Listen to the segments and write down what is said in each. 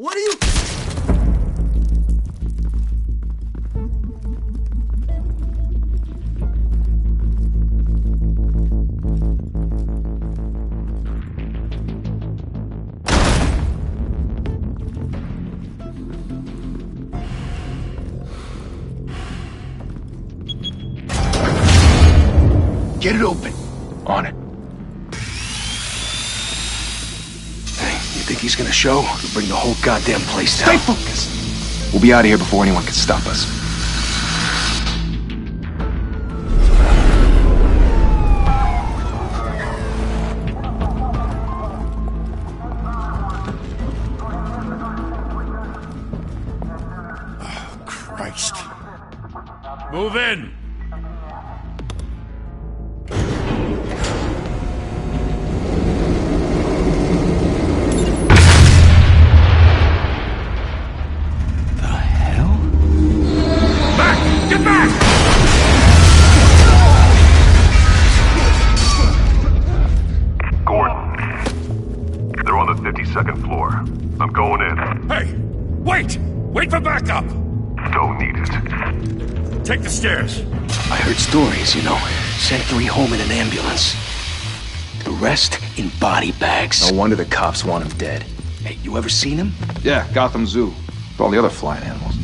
What are you... Get it open. On it. Hey, you think he's gonna show? We'll bring the whole goddamn place down. Stay focused. We'll be out of here before anyone can stop us. Oh, Christ. Move in! Get back! Gordon, they're on the 52nd floor. I'm going in. Hey! Wait! Wait for backup! Don't need it. Take the stairs. I heard stories, you know. Sent 3 home in an ambulance. The rest in body bags. No wonder the cops want him dead. Hey, you ever seen him? Yeah, Gotham Zoo. With all the other flying animals.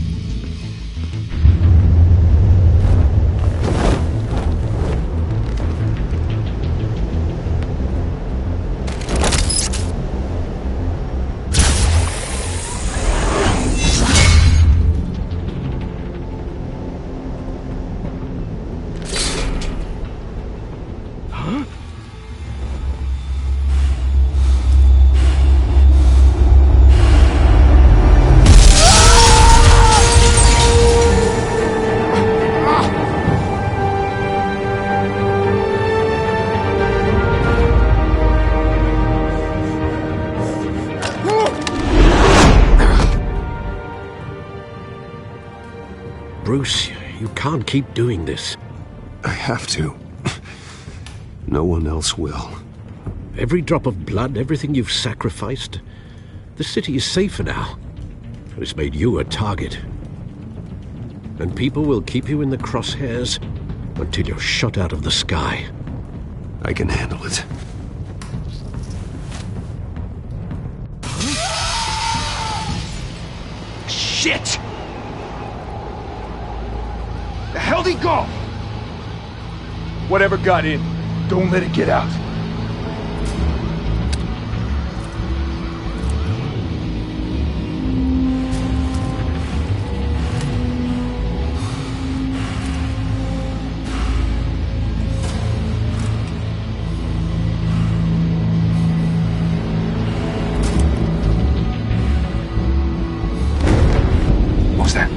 Bruce, you can't keep doing this. I have to. No one else will. Every drop of blood, everything you've sacrificed. The city is safer now. It's made you a target. And people will keep you in the crosshairs until you're shot out of the sky. I can handle it. Shit! The hell'd he go? Whatever got in, don't let it get out. What was that?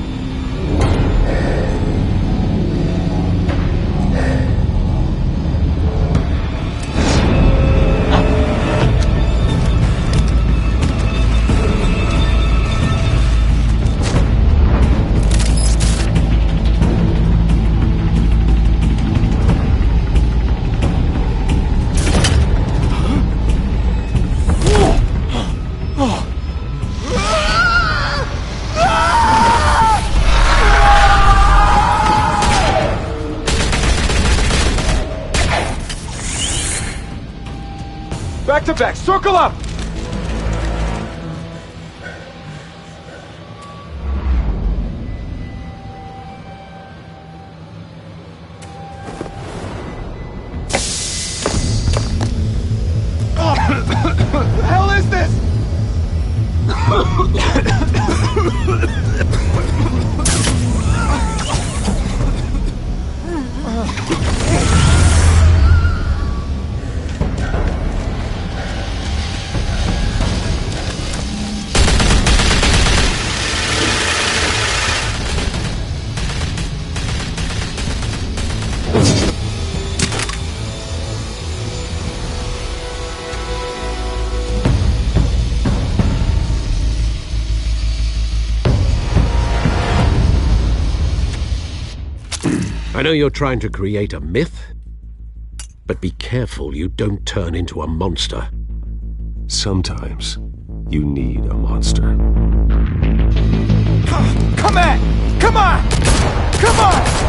Back to back, circle up! What the hell is this? I know you're trying to create a myth, but be careful you don't turn into a monster. Sometimes You need a monster. Come on! Come on! Come on!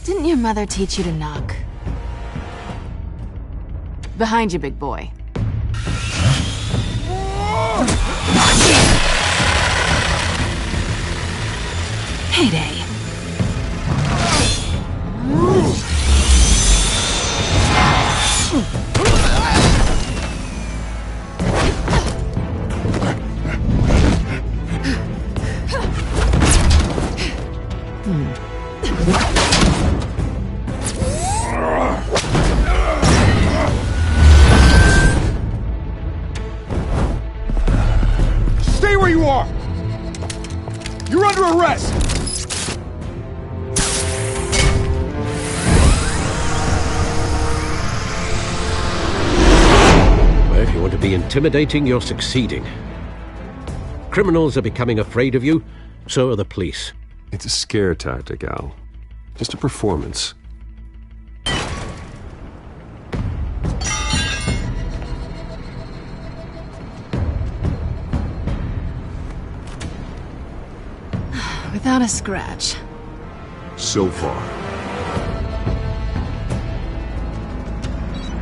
Didn't your mother teach you to knock? Behind you, big boy. Heyday. Stay where you are! You're under arrest! Well, if you want to be intimidating, you're succeeding. Criminals are becoming afraid of you, so are the police. It's a scare tactic, Al. Just a performance. Without a scratch. So far.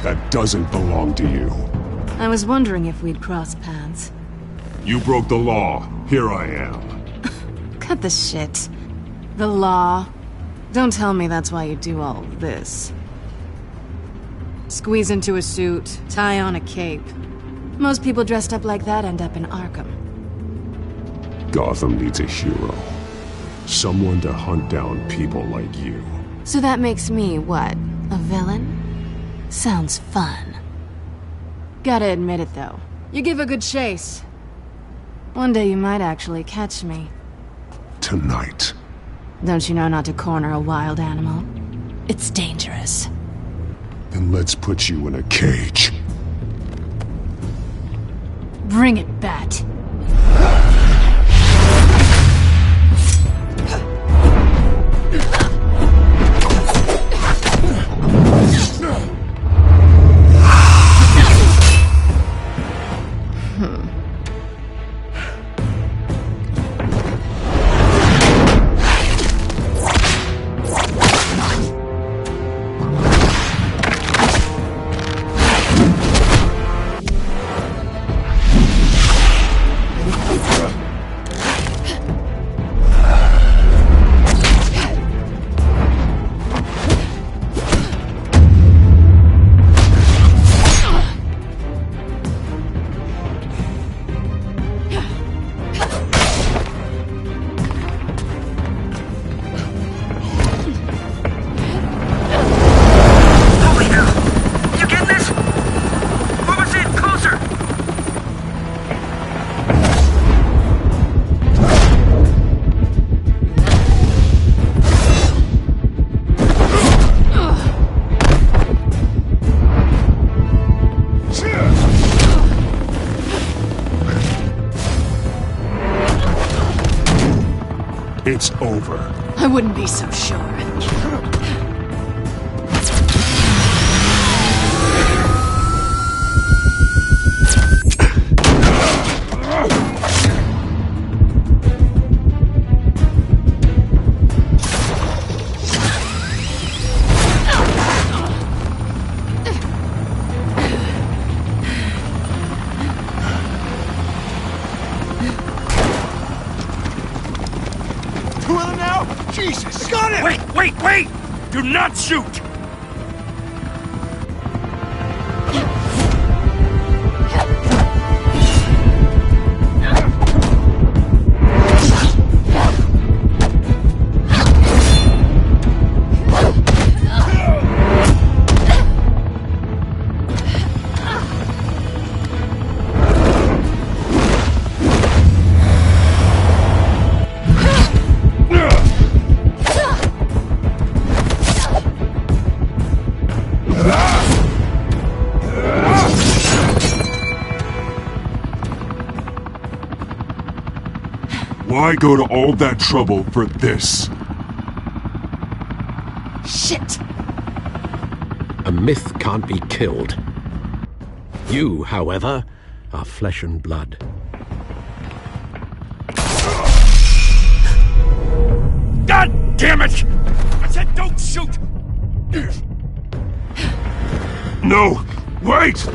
That doesn't belong to you. I was wondering if we'd cross paths. You broke the law. Here I am. Cut the shit. The law. Don't tell me that's why you do all this. Squeeze into a suit, tie on a cape. Most people dressed up like that end up in Arkham. Gotham needs a hero. Someone to hunt down people like you. So that makes me, what, a villain? Sounds fun. Gotta admit it, though. You give a good chase. One day you might actually catch me. Tonight. Don't you know not to corner a wild animal? It's dangerous. Then let's put you in a cage. Bring it, Bat. It's over. I wouldn't be so sure. two of them now? Jesus! Got it! Wait! Do not shoot! Why go to all that trouble for this? Shit! A myth can't be killed. You, however, are flesh and blood. God damn it! I said don't shoot! No! Wait!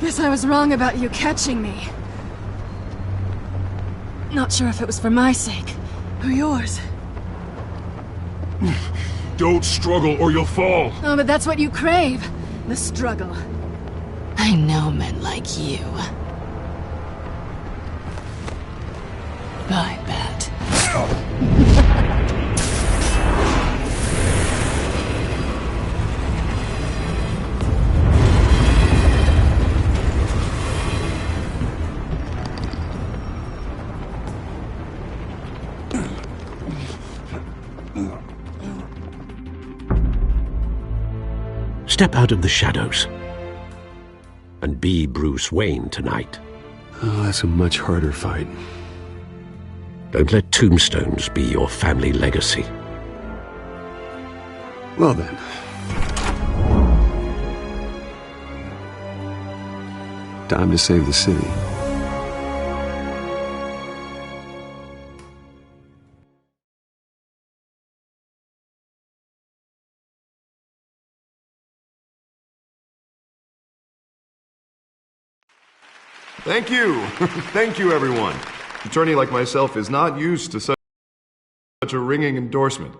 Guess I was wrong about you catching me. Not sure if it was for my sake, or yours. Don't struggle or you'll fall. Oh, but that's what you crave. The struggle. I know men like you. I bet. Step out of the shadows and be Bruce Wayne tonight. Oh, that's a much harder fight. Don't let tombstones be your family legacy. Well then. Time to save the city. Thank you. Thank you, everyone. An attorney like myself is not used to such a ringing endorsement.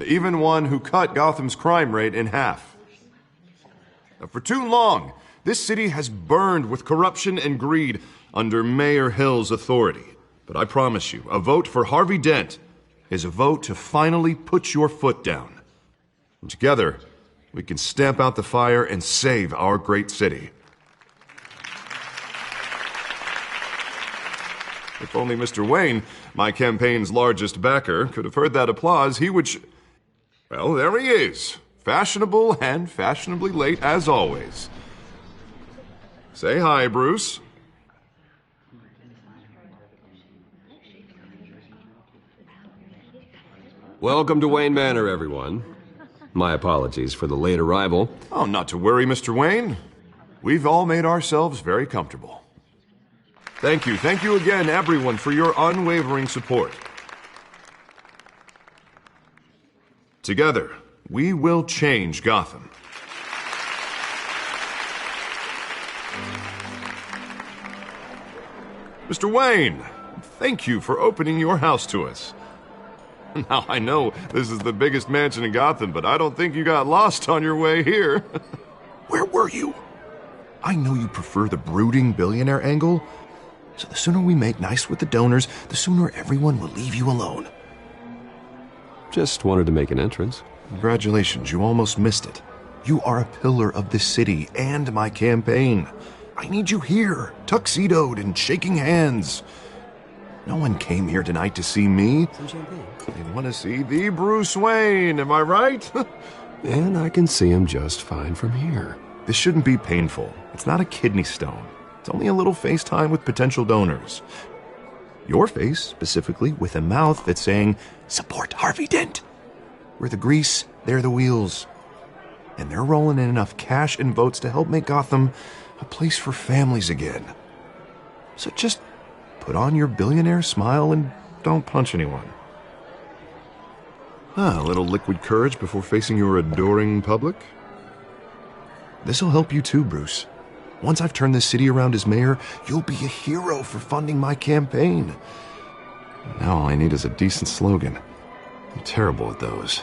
Even one who cut Gotham's crime rate in half. For too long, this city has burned with corruption and greed under Mayor Hill's authority. But I promise you, a vote for Harvey Dent is a vote to finally put your foot down. And together, we can stamp out the fire and save our great city. If only Mr. Wayne, my campaign's largest backer, could have heard that applause, he would Well, there he is. Fashionable and fashionably late as always. Say hi, Bruce. Welcome to Wayne Manor, everyone. My apologies for the late arrival. Oh, not to worry, Mr. Wayne. We've all made ourselves very comfortable. Thank you again, everyone, for your unwavering support. Together, we will change Gotham. Mr. Wayne, thank you for opening your house to us. Now, I know this is the biggest mansion in Gotham, but I don't think you got lost on your way here. Where were you? I know you prefer the brooding billionaire angle, so the sooner we make nice with the donors, the sooner everyone will leave you alone. Just wanted to make an entrance. Congratulations, you almost missed it. You are a pillar of this city and my campaign. I need you here, tuxedoed and shaking hands. No one came here tonight to see me. Some champagne. They want to see the Bruce Wayne, am I right? And I can see him just fine from here. This shouldn't be painful. It's not a kidney stone. It's only a little FaceTime with potential donors. Your face, specifically, with a mouth that's saying, support Harvey Dent. We're the grease, they're the wheels. And they're rolling in enough cash and votes to help make Gotham a place for families again. So just put on your billionaire smile and don't punch anyone. A little liquid courage before facing your adoring public. This'll help you too, Bruce. Once I've turned this city around as mayor, you'll be a hero for funding my campaign. Now all I need is a decent slogan. I'm terrible at those.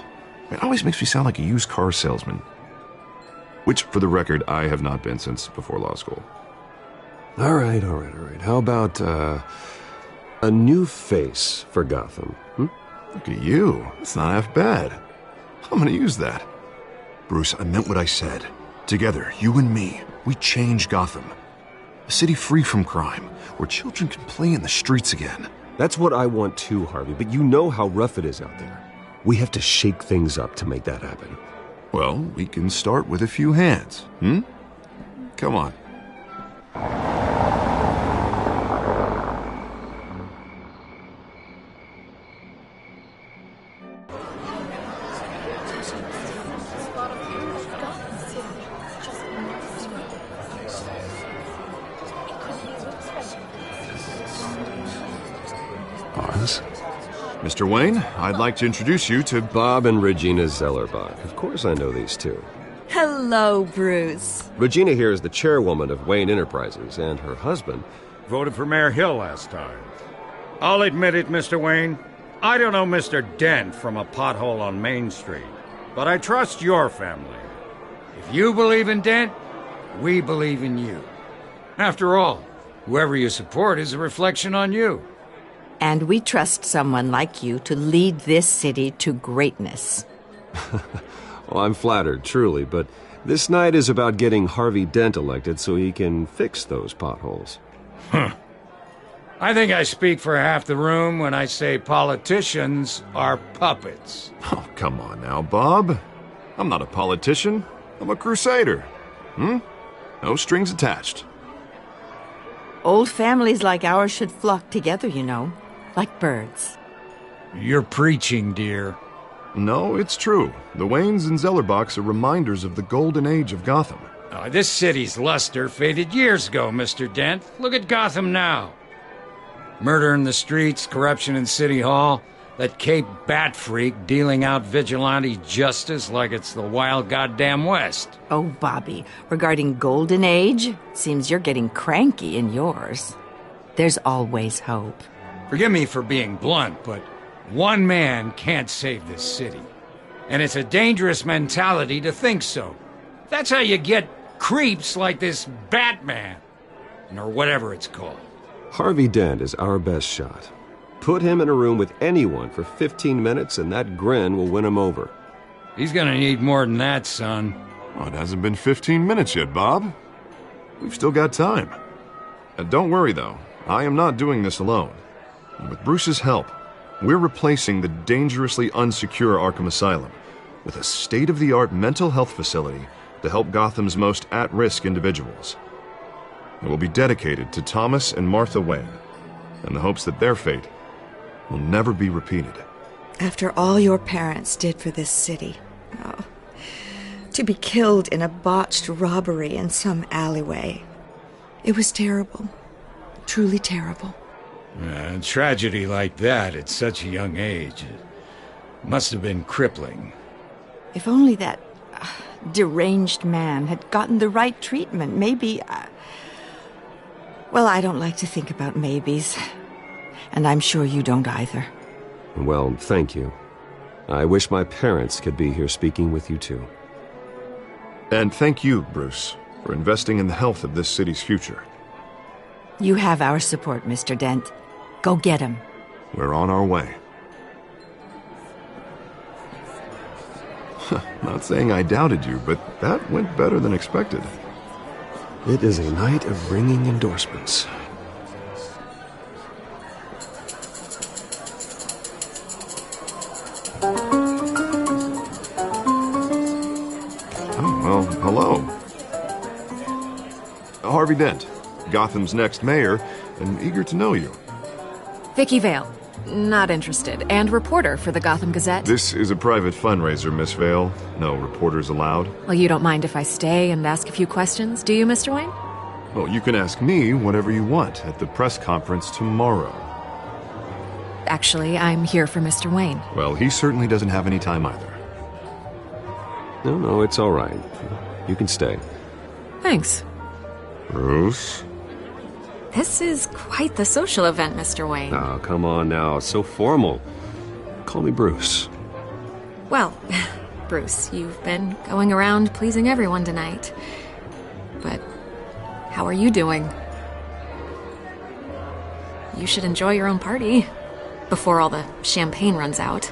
It always makes me sound like a used car salesman. Which, for the record, I have not been since before law school. All right. How about, a new face for Gotham? Look at you. It's not half bad. I'm gonna use that. Bruce, I meant what I said. Together, you and me, we change Gotham. A city free from crime, where children can play in the streets again. That's what I want too, Harvey, but you know how rough it is out there. We have to shake things up to make that happen. Well, we can start with a few hands, Come on. Oz? Mr. Wayne, I'd like to introduce you to Bob and Regina Zellerbach. Of course I know these two. Hello, Bruce. Regina here is the chairwoman of Wayne Enterprises, and her husband... Voted for Mayor Hill last time. I'll admit it, Mr. Wayne. I don't know Mr. Dent from a pothole on Main Street, but I trust your family. If you believe in Dent, we believe in you. After all, whoever you support is a reflection on you. And we trust someone like you to lead this city to greatness. Well, I'm flattered, truly, but this night is about getting Harvey Dent elected so he can fix those potholes. I think I speak for half the room when I say politicians are puppets. Oh, come on now, Bob. I'm not a politician. I'm a crusader. No strings attached. Old families like ours should flock together, you know, like birds. You're preaching, dear. No, it's true. The Waynes and Zellerbachs are reminders of the golden age of Gotham. This city's luster faded years ago, Mr. Dent. Look at Gotham now. Murder in the streets, corruption in City Hall, that Cape Bat freak dealing out vigilante justice like it's the wild goddamn West. Oh, Bobby, regarding Golden Age, seems you're getting cranky in yours. There's always hope. Forgive me for being blunt, but one man can't save this city. And it's a dangerous mentality to think so. That's how you get creeps like this Batman, or whatever it's called. Harvey Dent is our best shot. Put him in a room with anyone for 15 minutes and that grin will win him over. He's gonna need more than that, son. Oh, it hasn't been 15 minutes yet, Bob. We've still got time. Don't worry, though. I am not doing this alone. And with Bruce's help, we're replacing the dangerously unsecure Arkham Asylum with a state-of-the-art mental health facility to help Gotham's most at-risk individuals. It will be dedicated to Thomas and Martha Wayne, in the hopes that their fate will never be repeated. After all your parents did for this city, to be killed in a botched robbery in some alleyway, it was terrible. Truly terrible. A tragedy like that at such a young age, it must have been crippling. If only that deranged man had gotten the right treatment, maybe... Well, I don't like to think about maybes. And I'm sure you don't either. Well, thank you. I wish my parents could be here speaking with you too. And thank you, Bruce, for investing in the health of this city's future. You have our support, Mr. Dent. Go get him. We're on our way. Not saying I doubted you, but that went better than expected. It is a night of ringing endorsements. Oh, well, hello. Harvey Dent, Gotham's next mayor, and eager to know you. Vicky Vale. Not interested. And reporter for the Gotham Gazette. This is a private fundraiser, Miss Vale. No reporters allowed. Well, you don't mind if I stay and ask a few questions, do you, Mr. Wayne? Well, you can ask me whatever you want at the press conference tomorrow. Actually, I'm here for Mr. Wayne. Well, he certainly doesn't have any time either. No, it's all right. You can stay. Thanks. Bruce? This is quite the social event, Mr. Wayne. Oh, come on now. So formal. Call me Bruce. Well, Bruce, you've been going around pleasing everyone tonight. But how are you doing? You should enjoy your own party before all the champagne runs out.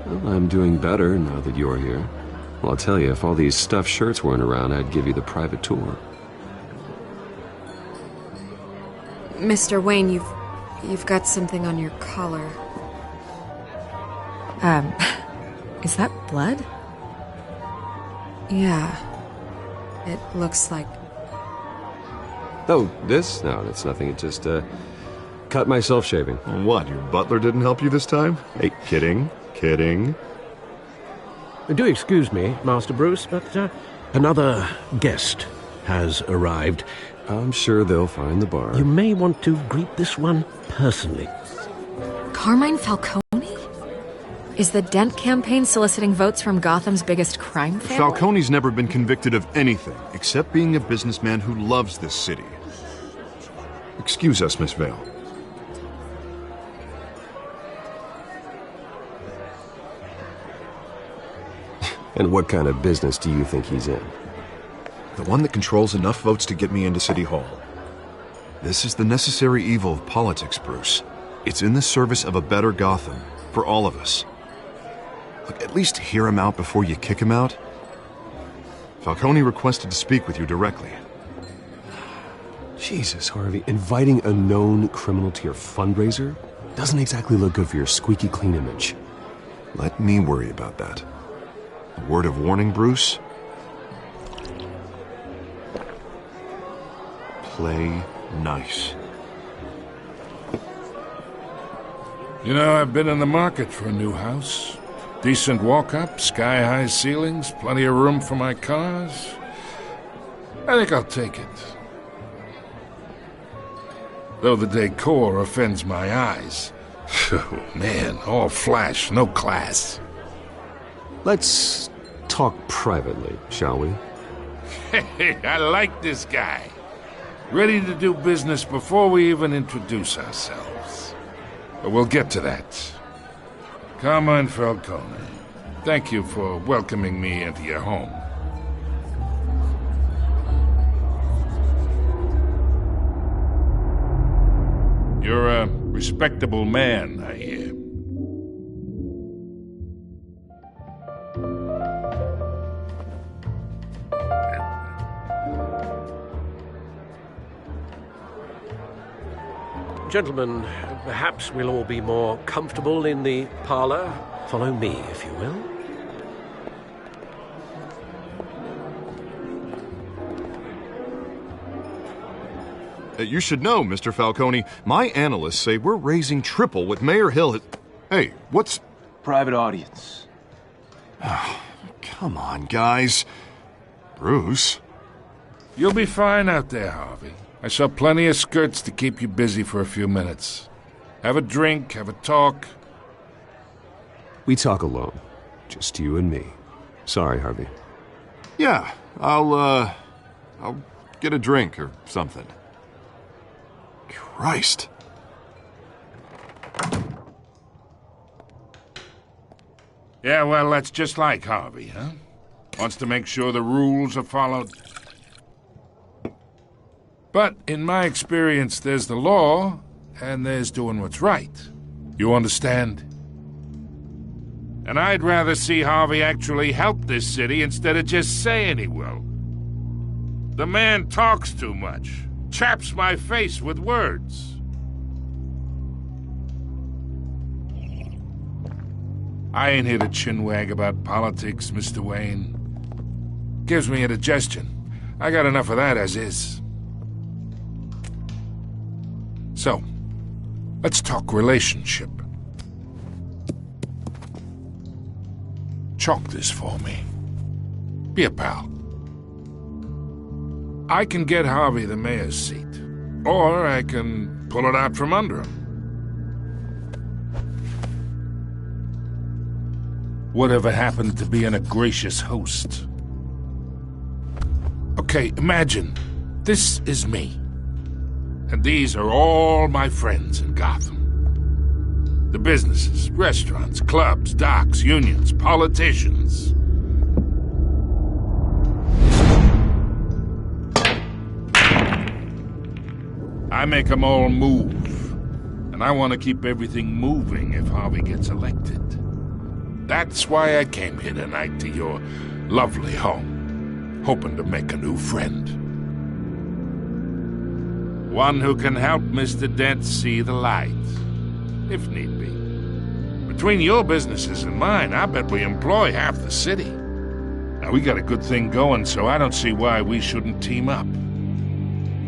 Well, I'm doing better now that you're here. Well, I'll tell you, if all these stuffed shirts weren't around, I'd give you the private tour. Mr. Wayne, you've got something on your collar. Is that blood? Yeah. It looks like... Oh, this? No, that's nothing. It just, cut myself shaving. What, your butler didn't help you this time? Hey, kidding. Do excuse me, Master Bruce, but another guest has arrived. I'm sure they'll find the bar. You may want to greet this one personally. Carmine Falcone? Is the Dent campaign soliciting votes from Gotham's biggest crime family? Falcone's never been convicted of anything, except being a businessman who loves this city. Excuse us, Miss Vale. And what kind of business do you think he's in? The one that controls enough votes to get me into City Hall. This is the necessary evil of politics, Bruce. It's in the service of a better Gotham, for all of us. Look, at least hear him out before you kick him out. Falcone requested to speak with you directly. Jesus, Harvey, inviting a known criminal to your fundraiser doesn't exactly look good for your squeaky clean image. Let me worry about that. A word of warning, Bruce? Play nice. You know, I've been in the market for a new house. Decent walk-up, sky-high ceilings, plenty of room for my cars. I think I'll take it. Though the decor offends my eyes. Oh, man, all flash, no class. Let's talk privately, shall we? Hey, I like this guy. Ready to do business before we even introduce ourselves. But we'll get to that. Carmine Falcone, thank you for welcoming me into your home. You're a respectable man, I hear. Gentlemen, perhaps we'll all be more comfortable in the parlor. Follow me, if you will. You should know, Mr. Falcone, my analysts say we're raising triple what Mayor Hill has... Hey, what's... Private audience. Oh, come on, guys. Bruce? You'll be fine out there, Harvey. I saw plenty of skirts to keep you busy for a few minutes. Have a drink, have a talk. We talk alone. Just you and me. Sorry, Harvey. Yeah, I'll get a drink or something. Christ. Yeah, well, that's just like Harvey, huh? Wants to make sure the rules are followed. But in my experience, there's the law, and there's doing what's right. You understand? And I'd rather see Harvey actually help this city instead of just saying he will. The man talks too much, chaps my face with words. I ain't here to chinwag about politics, Mr. Wayne. Gives me indigestion. I got enough of that as is. So, let's talk relationship. Chalk this for me. Be a pal. I can get Harvey the mayor's seat, or I can pull it out from under him. Whatever happened to being a gracious host? Okay, imagine this is me. And these are all my friends in Gotham. The businesses, restaurants, clubs, docks, unions, politicians. I make them all move. And I want to keep everything moving if Harvey gets elected. That's why I came here tonight to your lovely home, hoping to make a new friend. One who can help Mr. Dent see the light, if need be. Between your businesses and mine, I bet we employ half the city. Now, we got a good thing going, so I don't see why we shouldn't team up.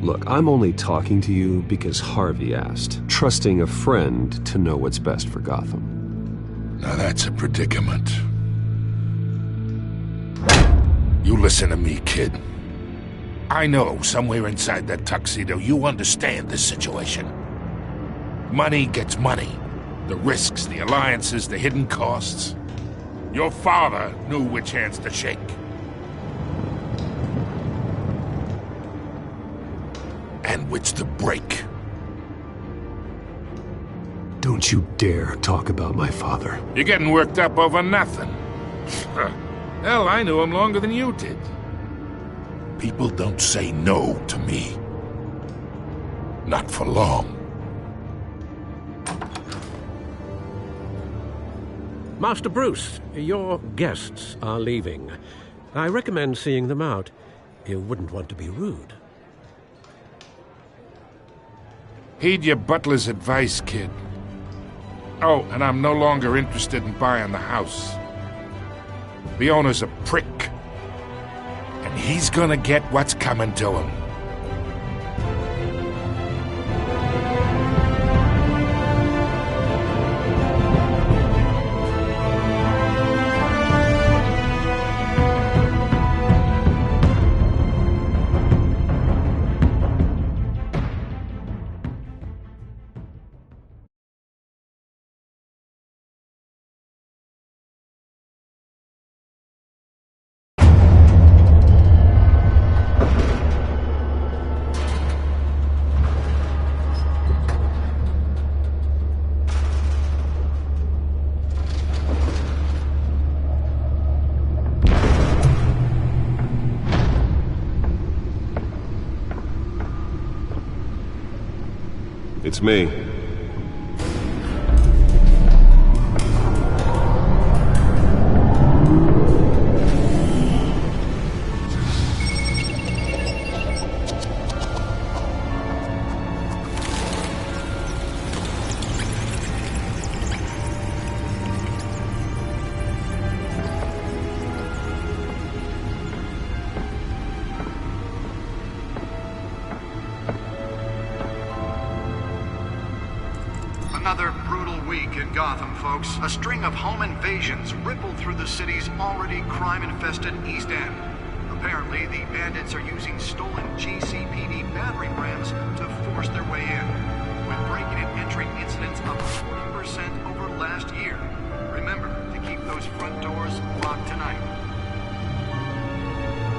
Look, I'm only talking to you because Harvey asked, trusting a friend to know what's best for Gotham. Now that's a predicament. You listen to me, kid. I know somewhere inside that tuxedo you understand this situation. Money gets money. The risks, the alliances, the hidden costs. Your father knew which hands to shake. And which to break. Don't you dare talk about my father. You're getting worked up over nothing. Hell, I knew him longer than you did. People don't say no to me. Not for long. Master Bruce, your guests are leaving. I recommend seeing them out. You wouldn't want to be rude. Heed your butler's advice, kid. Oh, and I'm no longer interested in buying the house. The owner's a prick. And he's gonna get what's coming to him. It's me. Another brutal week in Gotham, folks. A string of home invasions rippled through the city's already crime-infested East End. Apparently, the bandits are using stolen GCPD battering rams to force their way in, with breaking and entering incidents up 40% over last year. Remember to keep those front doors locked tonight.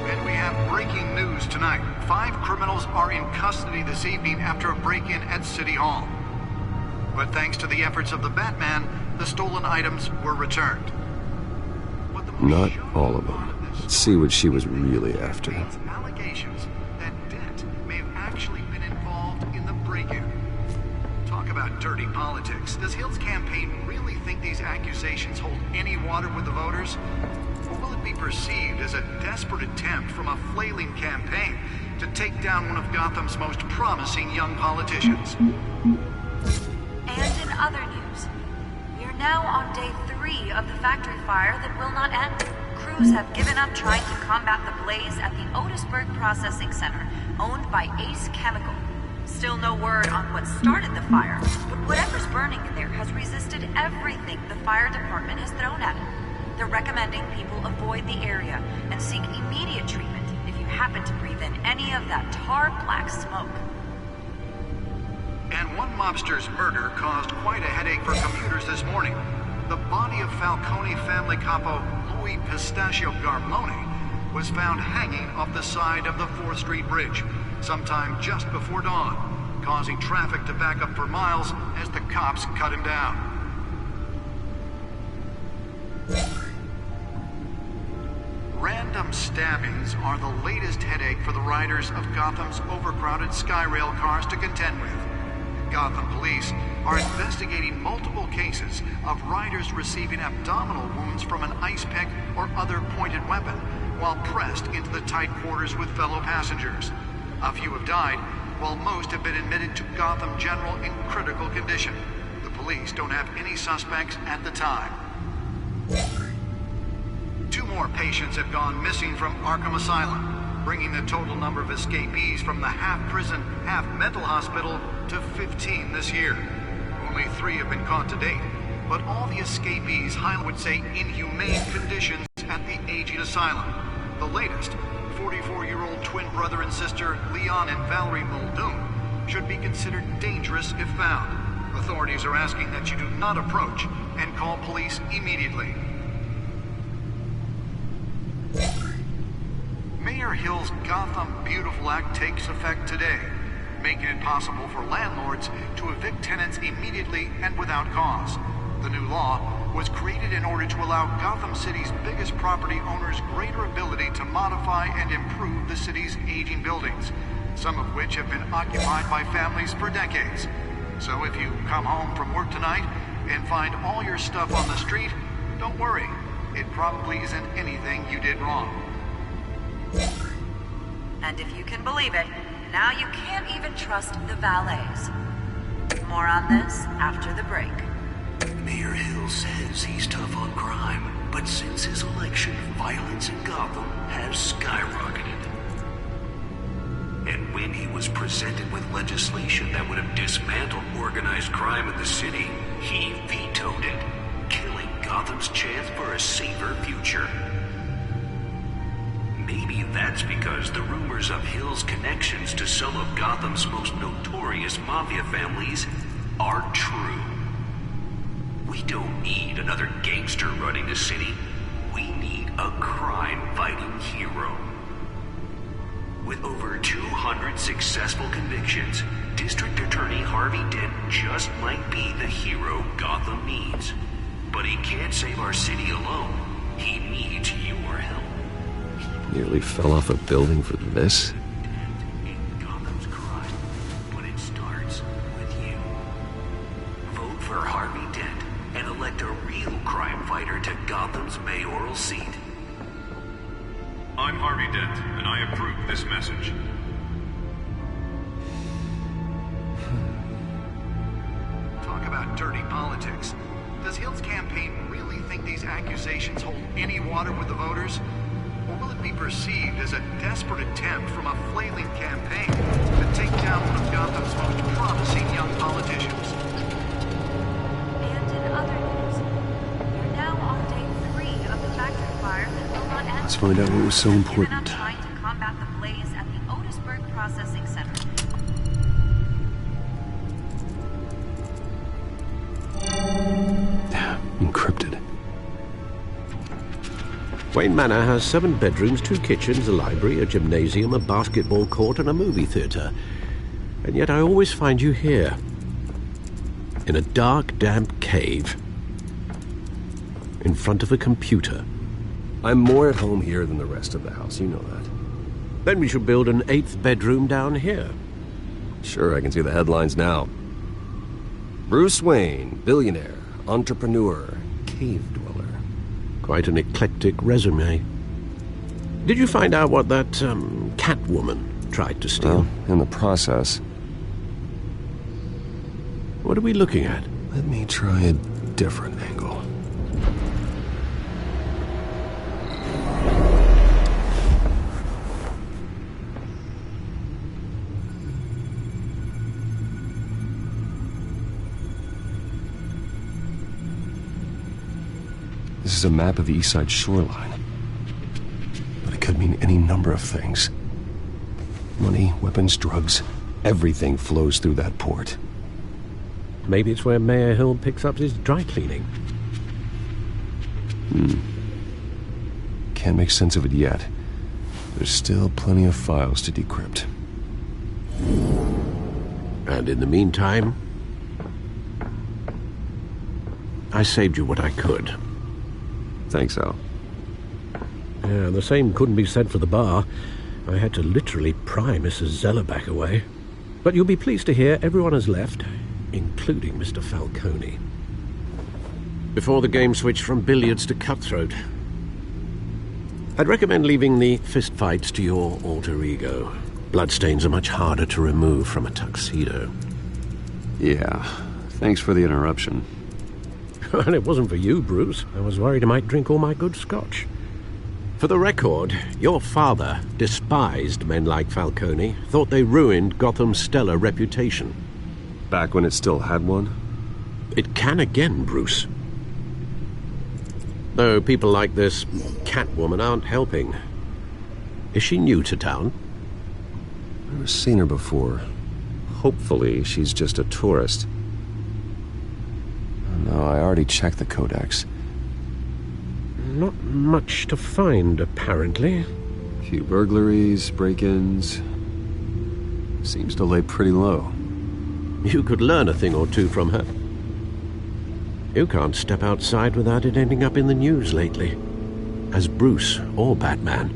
And we have breaking news tonight. 5 criminals are in custody this evening after a break-in at City Hall. But thanks to the efforts of the Batman, the stolen items were returned. Not all of them. Let's see what she was really after. Allegations that Dent may have actually been involved in the break-in. Talk about dirty politics. Does Hill's campaign really think these accusations hold any water with the voters? Or will it be perceived as a desperate attempt from a flailing campaign to take down one of Gotham's most promising young politicians? And in other news, we are now on day 3 of the factory fire that will not end. Crews have given up trying to combat the blaze at the Otisburg Processing Center, owned by Ace Chemical. Still no word on what started the fire, but whatever's burning in there has resisted everything the fire department has thrown at it. They're recommending people avoid the area and seek immediate treatment if you happen to breathe in any of that tar black smoke. And one mobster's murder caused quite a headache for commuters this morning. The body of Falcone family capo Louis Pistachio Garmone was found hanging off the side of the 4th Street Bridge sometime just before dawn, causing traffic to back up for miles as the cops cut him down. Random stabbings are the latest headache for the riders of Gotham's overcrowded Skyrail cars to contend with. Gotham police are investigating multiple cases of riders receiving abdominal wounds from an ice pick or other pointed weapon while pressed into the tight quarters with fellow passengers. A few have died, while most have been admitted to Gotham General in critical condition. The police don't have any suspects at the time. 2 more patients have gone missing from Arkham Asylum, bringing the total number of escapees from the half-prison, half-mental hospital to 15 this year. Only 3 have been caught to date, but all the escapees would say inhumane conditions at the aging asylum. The latest, 44-year-old twin brother and sister Leon and Valerie Muldoon, should be considered dangerous if found. Authorities are asking that you do not approach and call police immediately. Mayor Hill's Gotham Beautiful Act takes effect today, making it possible for landlords to evict tenants immediately and without cause. The new law was created in order to allow Gotham City's biggest property owners greater ability to modify and improve the city's aging buildings, some of which have been occupied by families for decades. So if you come home from work tonight and find all your stuff on the street, don't worry. It probably isn't anything you did wrong. And if you can believe it, now you can't even trust the valets. More on this after the break. Mayor Hill says he's tough on crime, but since his election, violence in Gotham has skyrocketed. And when he was presented with legislation that would have dismantled organized crime in the city, he vetoed it, killing Gotham's chance for a safer future. Maybe that's because the rumors of Hill's connections to some of Gotham's most notorious mafia families are true. We don't need another gangster running the city. We need a crime-fighting hero. With over 200 successful convictions, District Attorney Harvey Dent just might be the hero Gotham needs. But he can't save our city alone. He needs your help. Nearly fell off a building for this. Gotham's crime, but it starts with you. Vote for Harvey Dent and elect a real crime fighter to Gotham's mayoral seat. I'm Harvey Dent, and I approve this message. Talk about dirty politics. Does Hill's campaign really think these accusations hold any water with the voters? Or will it be perceived as a desperate attempt from a flailing campaign to take down one of Gotham's most promising young politicians? And in other news, we're now on day 3 of the factory fire that will not end. Let's find out what was so important. Trying to combat the blaze at the Otisburg Processing Center. Encrypted. Wayne Manor has 7 bedrooms, 2 kitchens, a library, a gymnasium, a basketball court, and a movie theatre. And yet I always find you here. In a dark, damp cave. In front of a computer. I'm more at home here than the rest of the house, you know that. Then we should build an 8th bedroom down here. Sure, I can see the headlines now. Bruce Wayne, billionaire, entrepreneur, cave dweller. Quite an eclectic resume. Did you find out what that, Catwoman tried to steal? Well, in the process. What are we looking at? Let me try a different angle. This is a map of the East Side shoreline. But it could mean any number of things. Money, weapons, drugs, everything flows through that port. Maybe it's where Mayor Hill picks up his dry cleaning. Can't make sense of it yet. There's still plenty of files to decrypt. And in the meantime, I saved you what I could. Thanks, Al. Yeah, the same couldn't be said for the bar. I had to literally pry Mrs. Zellerback away. But you'll be pleased to hear everyone has left, including Mr. Falcone. Before the game switched from billiards to cutthroat. I'd recommend leaving the fistfights to your alter ego. Bloodstains are much harder to remove from a tuxedo. Yeah, thanks for the interruption. And it wasn't for you, Bruce. I was worried I might drink all my good scotch. For the record, your father despised men like Falcone, thought they ruined Gotham's stellar reputation. Back when it still had one? It can again, Bruce. Though people like this Catwoman aren't helping. Is she new to town? I've never seen her before. Hopefully, she's just a tourist. No, I already checked the codex. Not much to find, apparently. A few burglaries, break-ins. Seems to lay pretty low. You could learn a thing or two from her. You can't step outside without it ending up in the news lately. As Bruce or Batman.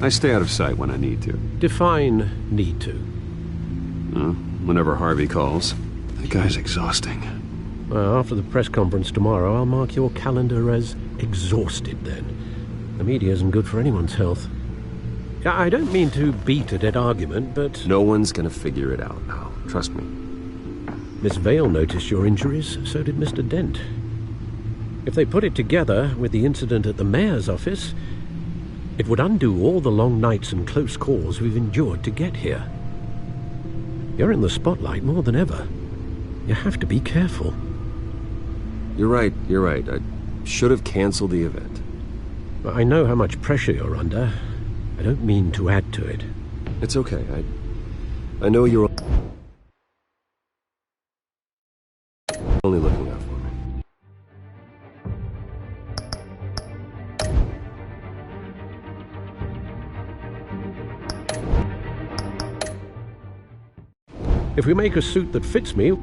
I stay out of sight when I need to. Define need to. Whenever Harvey calls. That guy's exhausting. Well, after the press conference tomorrow, I'll mark your calendar as exhausted then. The media isn't good for anyone's health. I don't mean to beat a dead argument, but... No one's gonna figure it out now. Trust me. Miss Vale noticed your injuries, so did Mr. Dent. If they put it together with the incident at the mayor's office, it would undo all the long nights and close calls we've endured to get here. You're in the spotlight more than ever. You have to be careful. You're right. I should have canceled the event. I know how much pressure you're under. I don't mean to add to it. It's okay. I know you're only looking out for me. If we make a suit that fits me...